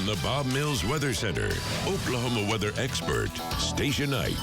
From the Bob Mills Weather Center, Oklahoma weather expert Stacia Knight.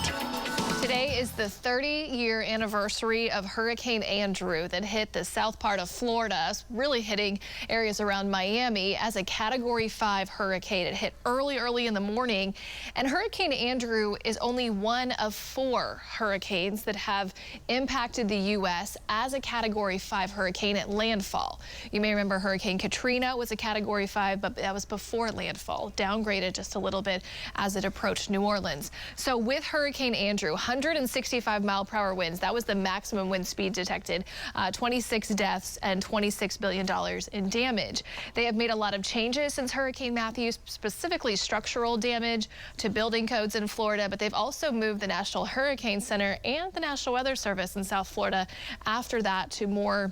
Today is the 30-year anniversary of Hurricane Andrew that hit the south part of Florida, really hitting areas around Miami as a Category 5 hurricane. It hit early in the morning, and Hurricane Andrew is only one of 4 hurricanes that have impacted the U.S. as a Category 5 hurricane at landfall. You may remember Hurricane Katrina was a Category 5, but that was before landfall, downgraded just a little bit as it approached New Orleans. So with Hurricane Andrew, 165-mile-per-hour winds. That was the maximum wind speed detected. 26 deaths and $26 billion in damage. They have made a lot of changes since Hurricane Matthew, specifically structural damage to building codes in Florida, but they've also moved the National Hurricane Center and the National Weather Service in South Florida after that to more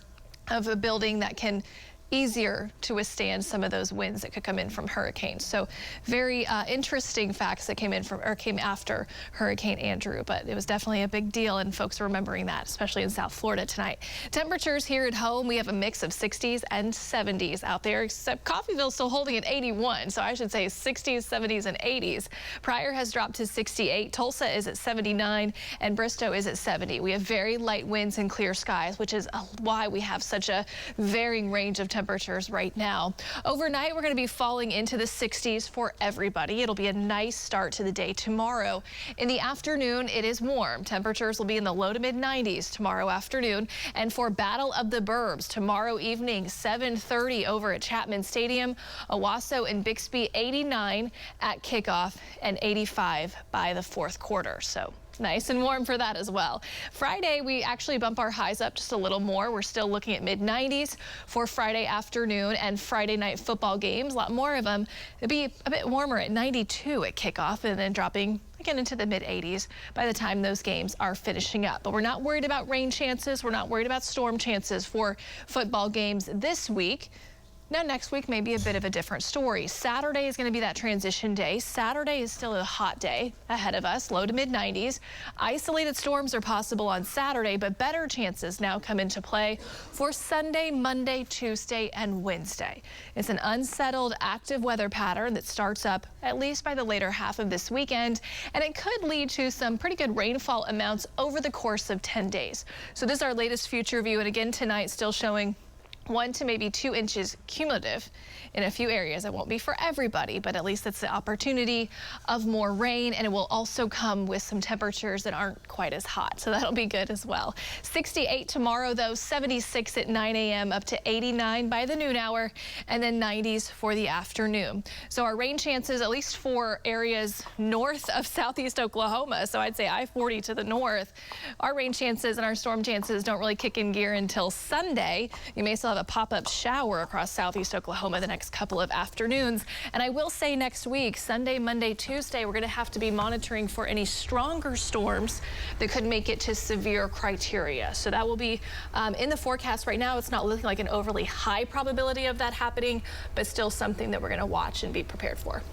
of a building that can easier to withstand some of those winds that could come in from hurricanes. So very interesting facts that came after Hurricane Andrew, but it was definitely a big deal, and folks are remembering that, especially in South Florida tonight. Temperatures here at home, we have a mix of 60s and 70s out there, except Coffeyville's still holding at 81, so I should say 60s, 70s, and 80s. Pryor has dropped to 68, Tulsa is at 79, and Bristow is at 70. We have very light winds and clear skies, which is why we have such a varying range of temperatures right now. Overnight, we're going to be falling into the 60s for everybody. It'll be a nice start to the day tomorrow. In the afternoon, it is warm. Temperatures will be in the low to mid 90s tomorrow afternoon. And for Battle of the Burbs tomorrow evening, 7:30 over at Chapman Stadium. Owasso and Bixby 89 at kickoff and 85 by the fourth quarter. So nice and warm for that as well. Friday, we actually bump our highs up just a little more. We're still looking at mid 90s for Friday afternoon and Friday night football games. A lot more of them. It'll be a bit warmer at 92 at kickoff and then dropping again into the mid 80s by the time those games are finishing up. But we're not worried about rain chances. We're not worried about storm chances for football games this week. Now, next week may be a bit of a different story. Saturday is going to be that transition day. Saturday is still a hot day ahead of us, low to mid 90s. Isolated storms are possible on Saturday, but better chances now come into play for Sunday, Monday, Tuesday, and Wednesday. It's an unsettled, active weather pattern that starts up at least by the later half of this weekend, and it could lead to some pretty good rainfall amounts over the course of 10 days. So this is our latest future view, and again tonight still showing 1 to maybe 2 inches cumulative in a few areas. It won't be for everybody, but at least it's the opportunity of more rain, and it will also come with some temperatures that aren't quite as hot, so that'll be good as well. 68 tomorrow, though, 76 at 9 a.m. up to 89 by the noon hour, and then 90s for the afternoon. So our rain chances, at least for areas north of southeast Oklahoma, so I'd say I-40 to the north, our rain chances and our storm chances don't really kick in gear until Sunday. You may still have a pop-up shower across southeast Oklahoma the next couple of afternoons. And I will say next week, Sunday, Monday, Tuesday, we're going to have to be monitoring for any stronger storms that could make it to severe criteria. So that will be in the forecast right now. It's not looking like an overly high probability of that happening, but still something that we're going to watch and be prepared for.